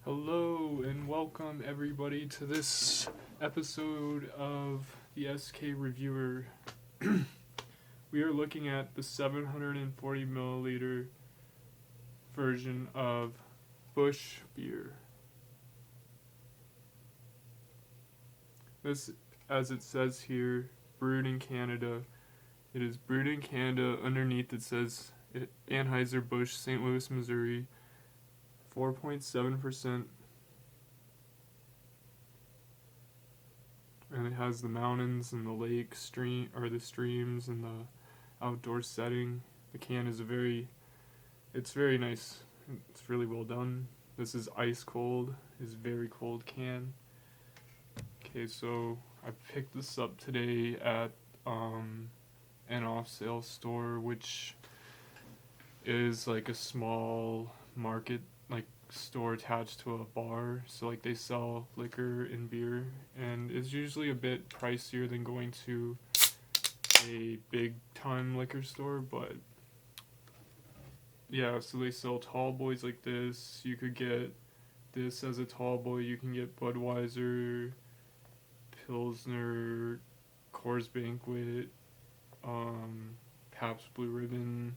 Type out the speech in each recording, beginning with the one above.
Hello and welcome everybody to this episode of the SK Reviewer. We are looking at the 740 milliliter version of Busch beer. This, as it says here, brewed in Canada. It is brewed in Canada. Underneath it says Anheuser-Busch, St. Louis, Missouri. 4.7%, and it has the mountains and the lake stream or the streams and the outdoor setting. The can is it's very nice. It's really well done. This is ice cold. It's very cold can. Okay, so I picked this up today at an off sale store, which is like a small market store attached to a bar, so like they sell liquor and beer, and it's usually a bit pricier than going to a big time liquor store, but yeah, so they sell tall boys like this. You could get this as a tall boy. You can get Budweiser, Pilsner, Coors Banquet, Pabst Blue Ribbon,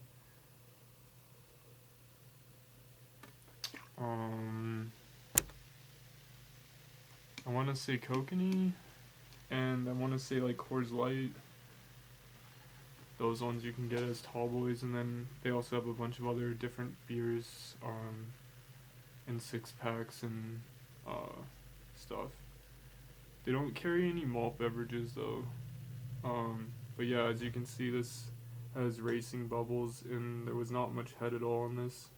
I want to say Kokanee, and I want to say like Coors Light. Those ones you can get as tall boys, and then they also have a bunch of other different beers, in 6-packs and stuff. They don't carry any malt beverages though. But yeah, as you can see, this has racing bubbles, and there was not much head at all on this.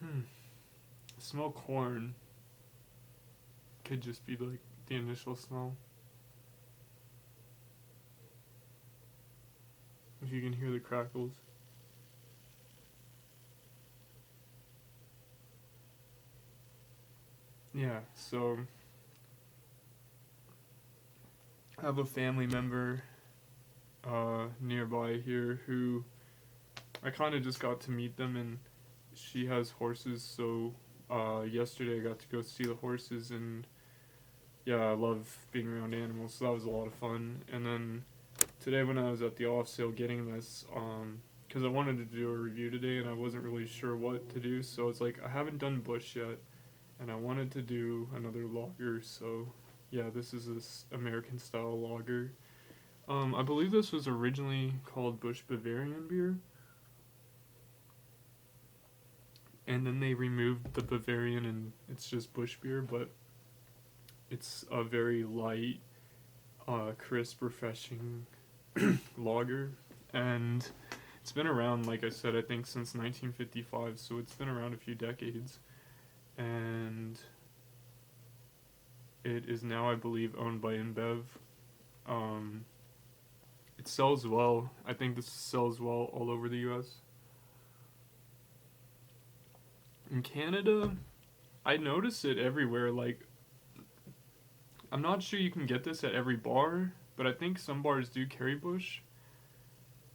I smell corn. Could just be like the initial smell. If you can hear the crackles. Yeah, so I have a family member nearby here who I kind of just got to meet them, and she has horses, so yesterday I got to go see the horses, and yeah, I love being around animals, so that was a lot of fun. And then today when I was at the off sale getting this, because I wanted to do a review today and I wasn't really sure what to do, so it's like I haven't done Busch yet, and I wanted to do another lager, so yeah, this is this American style lager. I believe this was originally called Busch Bavarian beer, and then they removed the Bavarian and it's just Busch beer, but it's a very light, crisp, refreshing lager, and it's been around, like I said, I think since 1955, so it's been around a few decades, and it is now, I believe, owned by InBev. It sells well. I think this sells well all over the U.S. In Canada, I notice it everywhere. Like, I'm not sure you can get this at every bar, but I think some bars do carry Busch.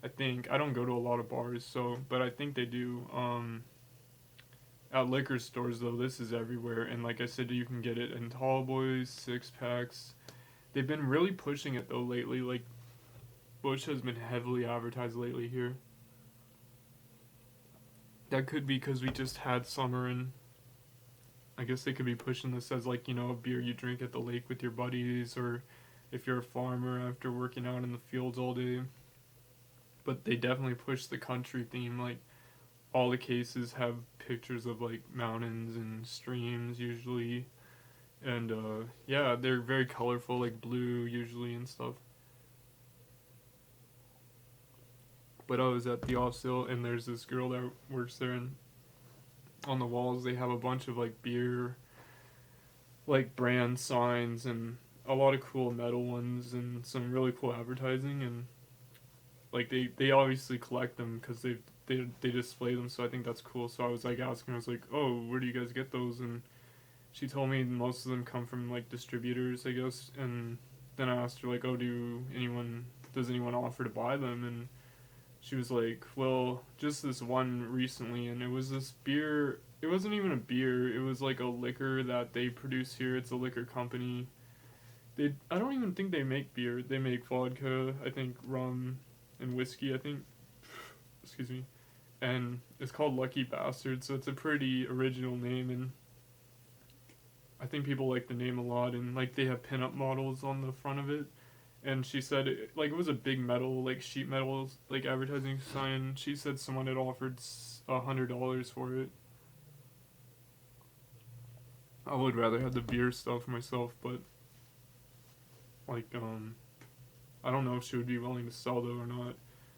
I think. I don't go to a lot of bars, so, but I think they do. At liquor stores, though, this is everywhere, and like I said, you can get it in tall boys, 6-packs. They've been really pushing it, though, lately. Like, Busch has been heavily advertised lately here. That could be because we just had summer, and I guess they could be pushing this as, like, a beer you drink at the lake with your buddies, or if you're a farmer after working out in the fields all day. But they definitely push the country theme. Like, all the cases have pictures of like mountains and streams usually, and yeah, they're very colorful, like blue usually and stuff. But I was at the off sale, and there's this girl that works there, and on the walls they have a bunch of like beer, like brand signs, and a lot of cool metal ones, and some really cool advertising, and like they obviously collect them because they display them, so I think that's cool. So I was like asking, I was like, oh, where do you guys get those? And she told me most of them come from like distributors, I guess. And then I asked her like, oh, does anyone offer to buy them? And she was like, well, just this one recently, and it was this beer. It wasn't even a beer. It was like a liquor that they produce here. It's a liquor company. I don't even think they make beer. They make vodka, I think rum and whiskey, I think. Excuse me. And it's called Lucky Bastard, so it's a pretty original name, and I think people like the name a lot, and like they have pinup models on the front of it. And she said it was a big metal, like sheet metal, like advertising sign. She said someone had offered $100 for it. I would rather have the beer stuff myself, but like I don't know if she would be willing to sell though or not.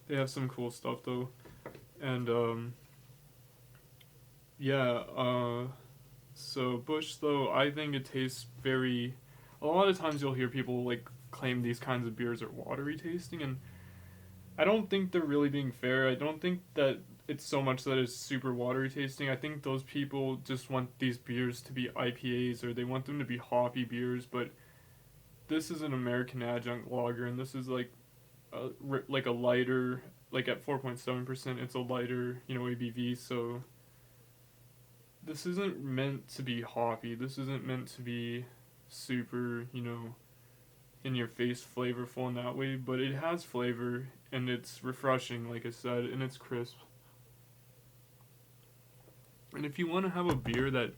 They have some cool stuff though, and yeah. So Busch though, I think it tastes very. A lot of times you'll hear people like claim these kinds of beers are watery tasting, and I don't think they're really being fair. I don't think that it's so much that it's super watery tasting. I think those people just want these beers to be IPAs, or they want them to be hoppy beers, but this is an American adjunct lager, and this is like a lighter, like at 4.7%, it's a lighter, ABV, so this isn't meant to be hoppy. This isn't meant to be super, in your face flavorful in that way, but it has flavor, and it's refreshing, like I said, and it's crisp. And if you want to have a beer that,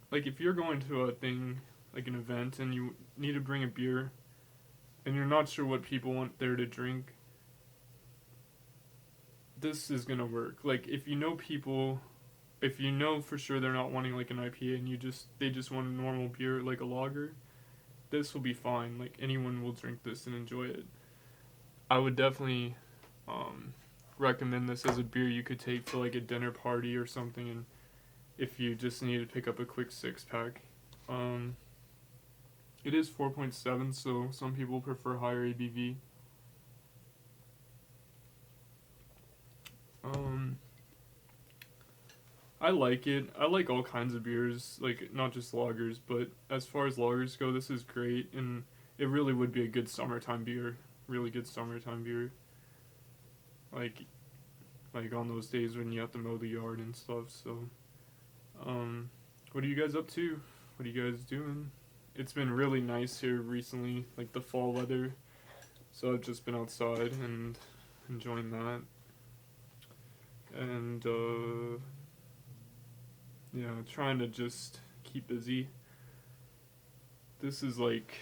like if you're going to a thing, like an event, and you need to bring a beer, and you're not sure what people want there to drink, this is gonna work. Like if you know people, if you know for sure they're not wanting like an IPA, and they just want a normal beer like a lager, this will be fine. Like anyone will drink this and enjoy it. I would definitely recommend this as a beer you could take for like a dinner party or something, and if you just need to pick up a quick 6-pack. It is 4.7, so some people prefer higher ABV. I like it. I like all kinds of beers, like not just lagers, but as far as lagers go, this is great, and it really would be a good summertime beer. Really good summertime beer. Like on those days when you have to mow the yard and stuff. So, what are you guys up to? What are you guys doing? It's been really nice here recently, like the fall weather. So I've just been outside and enjoying that. And yeah, trying to just keep busy. This is like,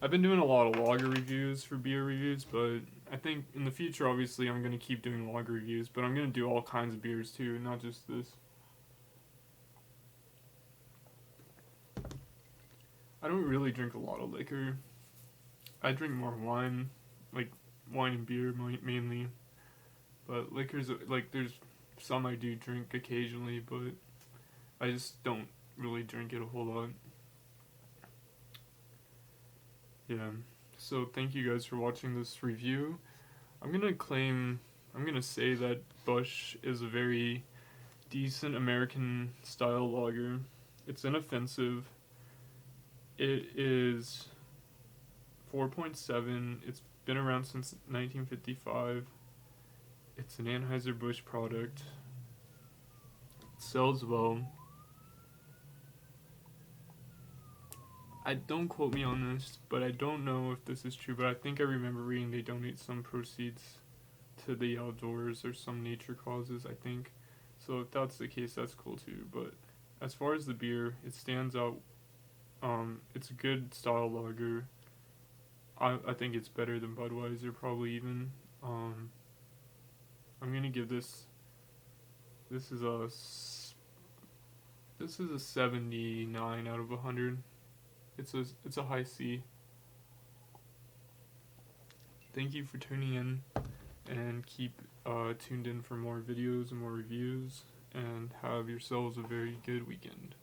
I've been doing a lot of lager reviews for beer reviews, but I think in the future, obviously, I'm going to keep doing lager reviews, but I'm going to do all kinds of beers too, not just this. I don't really drink a lot of liquor. I drink more wine, like wine and beer mainly. But liquors, like there's some I do drink occasionally, but I just don't really drink it a whole lot. Yeah, so thank you guys for watching this review. I'm gonna say that Busch is a very decent American style lager. It's inoffensive. It is 4.7. It's been around since 1955. It's an Anheuser-Busch product. It sells well. Don't quote me on this, but I don't know if this is true, but I think I remember reading they donate some proceeds to the outdoors or some nature causes, I think. So if that's the case, that's cool too. But as far as the beer, it stands out. It's a good style lager. I think it's better than Budweiser, probably even. I'm gonna give this is a 79 out of 100. It's a high C. Thank you for tuning in, and keep tuned in for more videos and more reviews, and have yourselves a very good weekend.